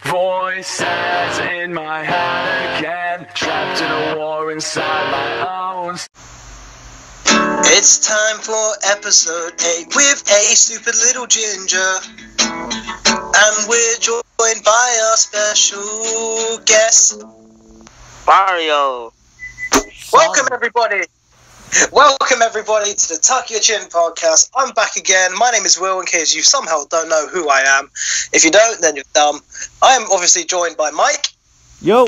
Voices in my head again, trapped in a war inside my own. It's time for episode 8 with a stupid little ginger. And we're joined by our special guest, Mario. Welcome everybody to the Tuck Your Chin podcast. I'm back again. My name is Will, in case you somehow don't know who I am. If you don't, then you're dumb. I am obviously joined by Mike. Yo.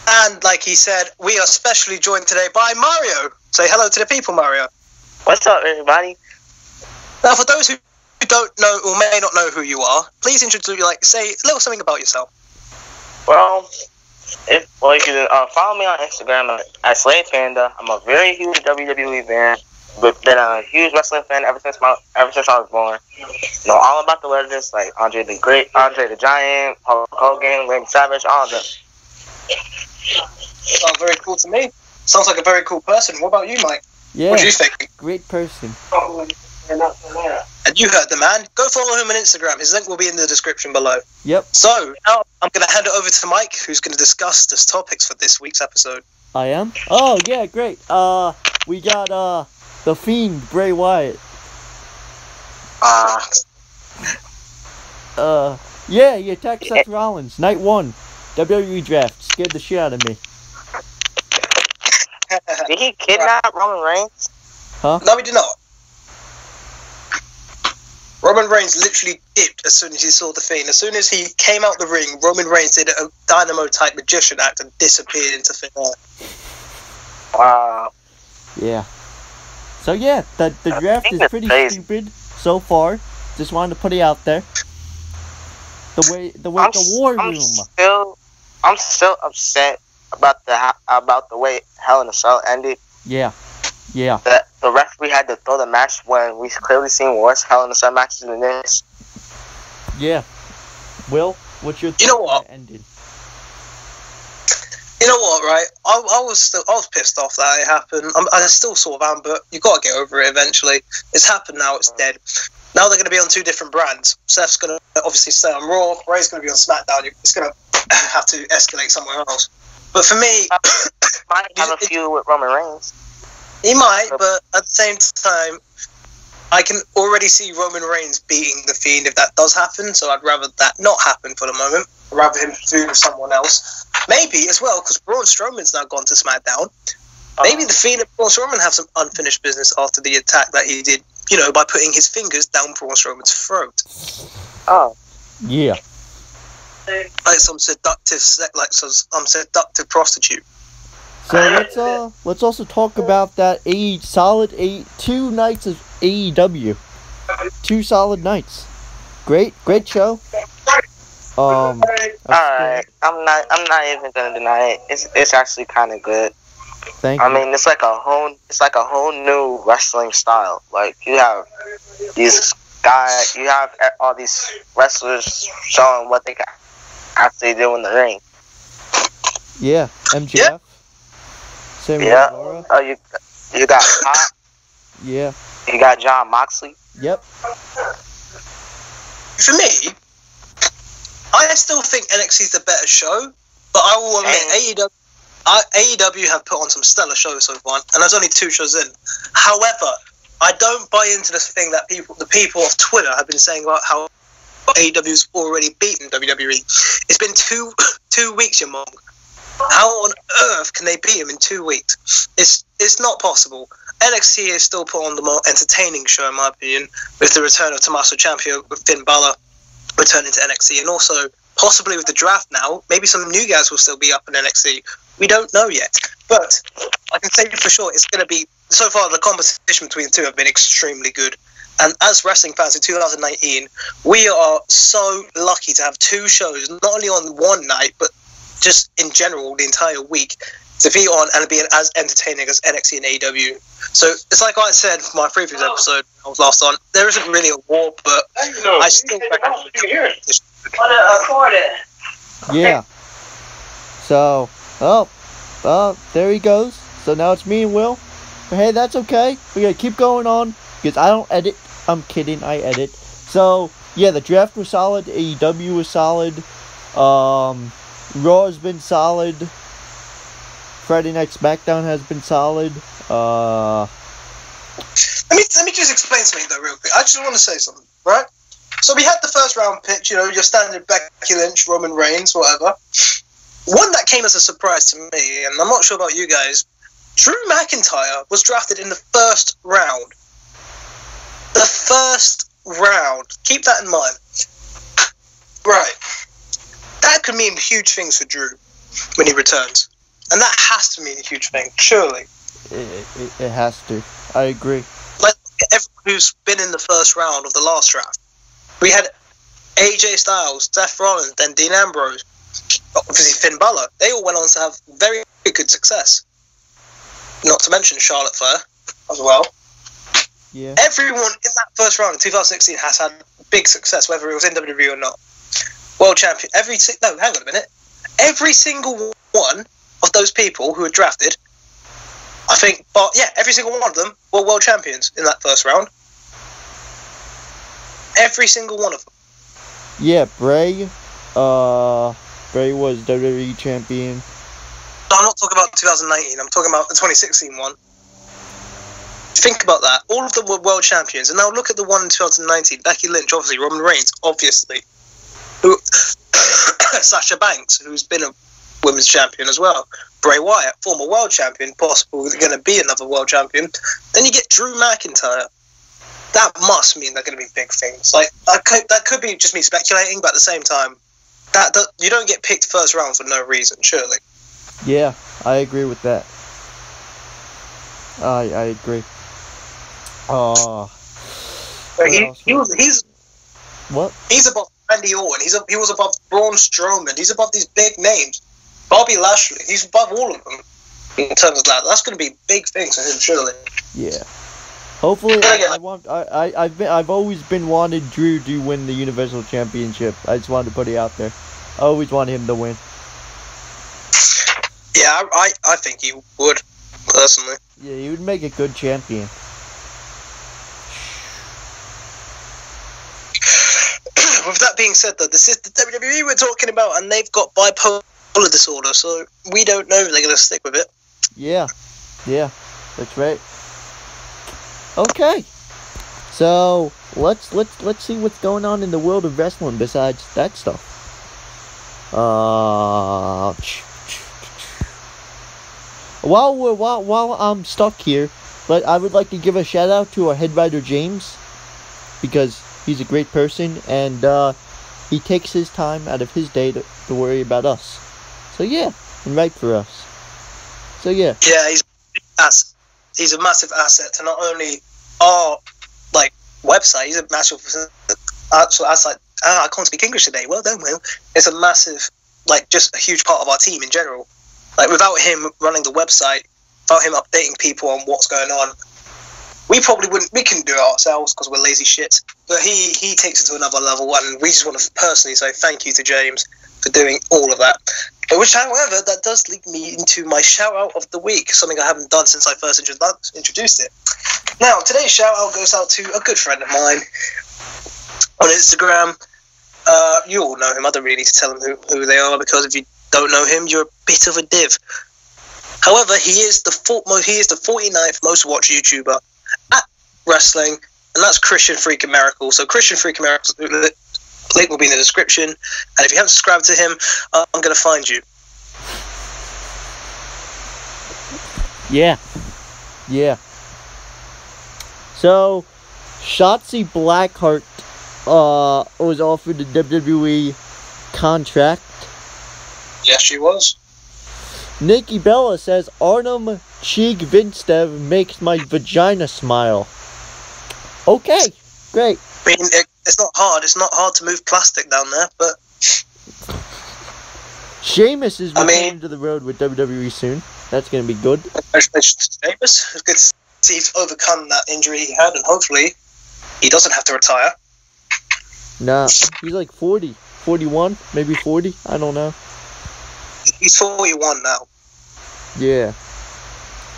And like he said, we are specially joined today by Mario. Say hello to the people, Mario. What's up, everybody? Now, for those who don't know or may not know who you are, please introduce, say a little something about yourself. Well, you can follow me on Instagram at Slave Panda. I'm a very huge WWE fan, but been a huge wrestling fan ever since I was born. Know all about the legends like Andre the Great, Andre the Giant, Hulk Hogan, Randy Savage, all of them. Sounds very cool to me. Sounds like a very cool person. What about you, Mike? Yeah. What do you think? Great person. And you heard the man. Go follow him on Instagram. His link will be in the description below. Yep. So, now I'm going to hand it over to Mike, who's going to discuss the topics for this week's episode. I am? Oh, yeah, great. We got, The Fiend, Bray Wyatt. Yeah, he attacked Seth Rollins. Night 1. WWE draft. Scared the shit out of me. Did he kidnap Roman Reigns? Huh? No, he did not. Roman Reigns literally dipped as soon as he saw the Fiend. As soon as he came out the ring, Roman Reigns did a dynamo-type magician act and disappeared into thin air. Wow. Yeah. So yeah, the draft is pretty stupid so far. Just wanted to put it out there. The war room. I'm still upset about the way Hell in a Cell ended. Yeah. Yeah. The referee had to throw the match when we've clearly seen worse Hell in a Cell matches than this. Yeah. Will, what's your You know what? Ended? You know what, right? I was pissed off that it happened. I still sort of am, but you got to get over it eventually. It's happened now. It's dead. Now they're going to be on two different brands. Seth's going to obviously stay on Raw. Ray's going to be on SmackDown. It's going to have to escalate somewhere else. But for me, might have a feud with Roman Reigns. He might, but at the same time, I can already see Roman Reigns beating the Fiend if that does happen. So I'd rather that not happen for the moment. I'd rather him feud with someone else. Maybe as well, because Braun Strowman's now gone to SmackDown. Maybe the Fiend and Braun Strowman have some unfinished business after the attack that he did, by putting his fingers down Braun Strowman's throat. Oh. Yeah. Like some seductive prostitute. So let's also talk about that 2 nights of AEW. 2 solid nights. Great show. Alright, I'm not even gonna deny it. It's actually kind of good. Thank you. I mean, it's like a whole new wrestling style. Like you have these guys, you have all these wrestlers showing what they can actually do in the ring. Yeah, MJF. Yeah. Yeah. Oh, you got Pop. Yeah. You got John Moxley. Yep. For me, I still think NXT is the better show, but I will admit AEW have put on some stellar shows so far, and there's only 2 shows in. However, I don't buy into this thing that the people of Twitter have been saying about how AEW's already beaten WWE. It's been two weeks, you monk. How on earth can they beat him in 2 weeks? It's not possible. NXT is still put on the more entertaining show, in my opinion, with the return of Tommaso Ciampa, with Finn Balor returning to NXT, and also possibly with the draft now, maybe some new guys will still be up in NXT. We don't know yet, but I can say for sure it's going to be. So far, the competition between the two have been extremely good. And as wrestling fans in 2019, we are so lucky to have 2 shows, not only on one night, but just in general, the entire week, to be on and be as entertaining as NXT and AEW. So it's like I said in my previous episode I was last on, there isn't really a war, but I still recommend it. Yeah. So, there he goes. So now it's me and Will. But hey, that's okay. We gotta keep going on because I don't edit. I'm kidding, I edit. So, Yeah, the draft was solid. AEW was solid. Raw has been solid. Friday Night SmackDown has been solid. Let me just explain something though, real quick. I just want to say something, right? So we had the first round pitch, your standard Becky Lynch, Roman Reigns, whatever. One that came as a surprise to me, and I'm not sure about you guys. Drew McIntyre was drafted in the first round. The first round. Keep that in mind. Right. That could mean huge things for Drew when he returns. And that has to mean a huge thing, surely. It has to. I agree. Like, everyone who's been in the first round of the last draft. We had AJ Styles, Seth Rollins, then Dean Ambrose, obviously Finn Balor. They all went on to have very good success. Not to mention Charlotte Flair as well. Yeah. Everyone in that first round in 2016 has had big success, whether it was in WWE or not. World champion. Hang on a minute. Every single one of those people who were drafted, I think, every single one of them were world champions in that first round. Every single one of them. Yeah, Bray was WWE champion. No, I'm not talking about 2019. I'm talking about the 2016 one. Think about that. All of them were world champions. And now look at the one in 2019. Becky Lynch, obviously. Roman Reigns, obviously. Sasha Banks, who's been a women's champion as well. Bray Wyatt, former world champion, possibly going to be another world champion. Then you get Drew McIntyre. That must mean they're going to be big things. Like that could be just me speculating, but at the same time, you don't get picked first round for no reason, surely. Yeah, I agree with that. I agree. He's above Randy Orton. He was above Braun Strowman. He's above these big names. Bobby Lashley. He's above all of them in terms of that. That's going to be big things for him, surely. Yeah. Hopefully, I've always been wanted Drew to win the Universal Championship. I just wanted to put it out there. I always wanted him to win. Yeah, I think he would, personally. Yeah, he would make a good champion. With that being said, though, this is the WWE we're talking about, and they've got bipolar disorder, so we don't know if they're going to stick with it. Yeah, that's right. Okay, so let's see what's going on in the world of wrestling besides that stuff. While I'm stuck here, but I would like to give a shout out to our head writer James, because he's a great person and he takes his time out of his day to worry about us. So yeah, and write for us. So yeah. Yeah, he's a massive asset to not only our website. He's a massive asset. I can't speak English today. Well done, Will. It's a massive, just a huge part of our team in general. Without him running the website, without him updating people on what's going on, we probably wouldn't. We couldn't do it ourselves because we're lazy shit. But he takes it to another level, and we just want to personally say thank you to James for doing all of that. Which, however, that does lead me into my shout out of the week, something I haven't done since I first introduced it. Now, today's shout out goes out to a good friend of mine on Instagram. You all know him. I don't really need to tell them who they are, because if you don't know him, you're a bit of a div. However, he is the 49th most watched YouTuber at wrestling, and that's Christian Freakin' Miracle. So Christian Freakin' Miracle, link will be in the description, and if you haven't subscribed to him, I'm going to find you. Yeah. So, Shotzi Blackheart was offered a WWE contract. Yes, she was. Nikki Bella says Artem Chigvinstev makes my vagina smile. Okay, great. I mean, it's not hard. It's not hard to move plastic down there, but Sheamus is returning to the road with WWE soon. That's going to be good. Congratulations to Sheamus. It's good to see he's overcome that injury he had, and hopefully he doesn't have to retire. Nah, he's like 40, 41, maybe 40. I don't know. He's 41 now. Yeah.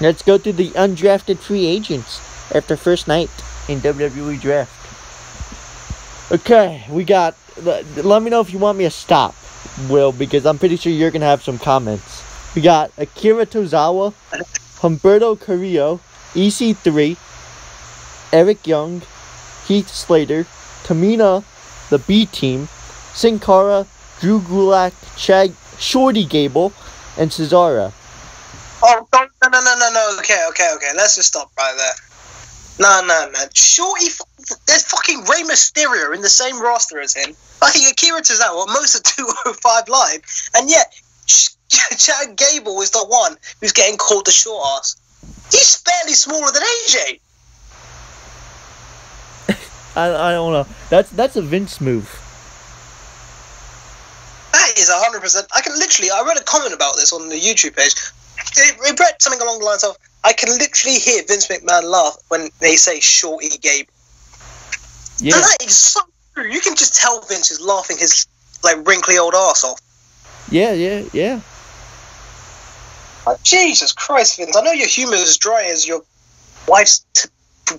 Let's go to the undrafted free agents after first night in WWE Draft. Okay, we got. Let me know if you want me to stop, Will, because I'm pretty sure you're gonna have some comments. We got Akira Tozawa, Humberto Carrillo, EC3, Eric Young, Heath Slater, Tamina, the B Team, Sin Cara, Drew Gulak, Chad, Shorty Gable, and Cesaro. Oh, no. Okay. Let's just stop right there. No. Shorty, there's fucking Rey Mysterio in the same roster as him. Fucking Akira Tozawa, most of 205 Live, and yet Chad Gable is the one who's getting called the short ass. He's barely smaller than AJ. I don't know. That's a Vince move. That is 100%. I read a comment about this on the YouTube page. It read something along the lines of, I can literally hear Vince McMahon laugh when they say Shorty Gabe. Yeah. And that is so true. You can just tell Vince is laughing his wrinkly old ass off. Yeah. Jesus Christ, Vince. I know your humour is as dry as your wife's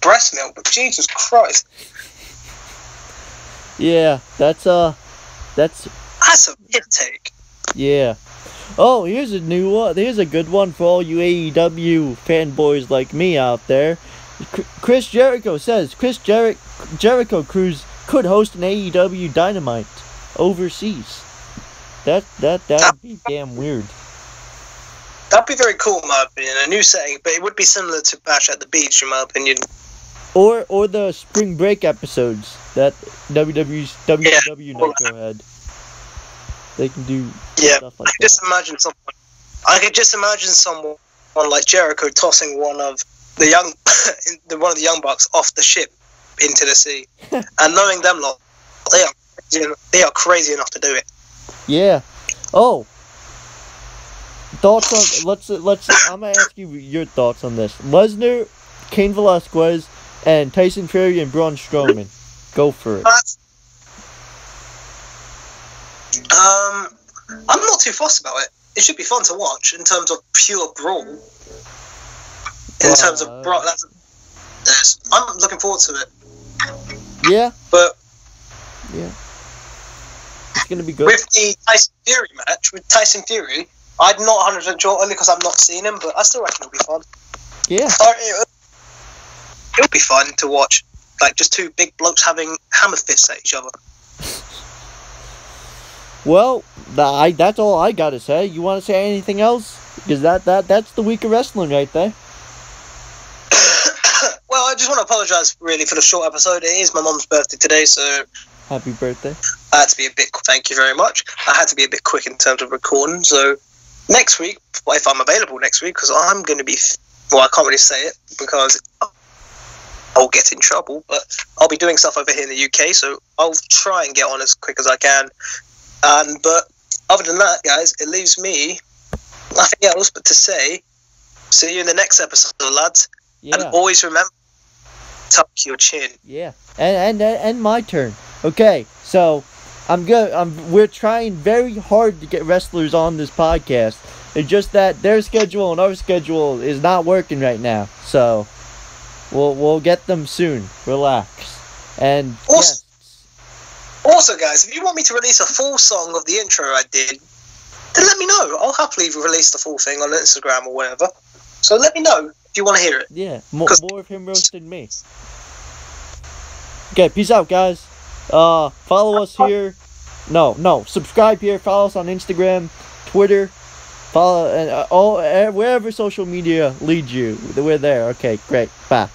breast milk, but Jesus Christ. Yeah, that's a hit take. Yeah. Oh, here's a new one. Here's a good one for all you AEW fanboys like me out there. Chris Jericho says Jericho Cruise could host an AEW Dynamite overseas. That'd be damn weird. That'd be very cool, in my opinion. A new setting, but it would be similar to Bash at the Beach, in my opinion. Or the spring break episodes that WW Nitro had. They can do stuff like that. I could just imagine someone like Jericho tossing one of the young bucks off the ship into the sea, and knowing them lot, they are crazy enough to do it. Yeah. Oh. Thoughts on let's I'm gonna ask you your thoughts on this. Lesnar, Cain Velasquez, and Tyson Fury and Braun Strowman. Go for it. I'm not too fussed about it. It should be fun to watch in terms of pure brawl. In terms of brawl, I'm looking forward to it. Yeah. But yeah, it's gonna be good. With the Tyson Fury match with Tyson Fury, I'm not 100% sure only because I've not seen him, but I still reckon it'll be fun. Yeah. It'll be fun to watch, just two big blokes having hammer fists at each other. Well, that's all I gotta say. You want to say anything else? Because that's the week of wrestling right there. Well, I just want to apologise really for the short episode. It is my mum's birthday today, so happy birthday. I had to be a bit. Thank you very much. I had to be a bit quick in terms of recording. So next week, if I'm available next week, because I'm going to be. Well, I can't really say it because I'll get in trouble. But I'll be doing stuff over here in the UK, so I'll try and get on as quick as I can. But other than that, guys, it leaves me nothing else but to say, see you in the next episode, lads. Yeah. And always remember, tuck your chin. Yeah. And my turn. Okay, so we're trying very hard to get wrestlers on this podcast. It's just that their schedule and our schedule is not working right now. So we'll get them soon. Relax. And Also, guys, if you want me to release a full song of the intro I did, then let me know. I'll happily release the full thing on Instagram or whatever. So let me know if you want to hear it. Yeah, more of him roasting me. Okay, peace out, guys. Follow us here. No, subscribe here. Follow us on Instagram, Twitter. Follow and wherever social media leads you. We're there. Okay, great. Bye.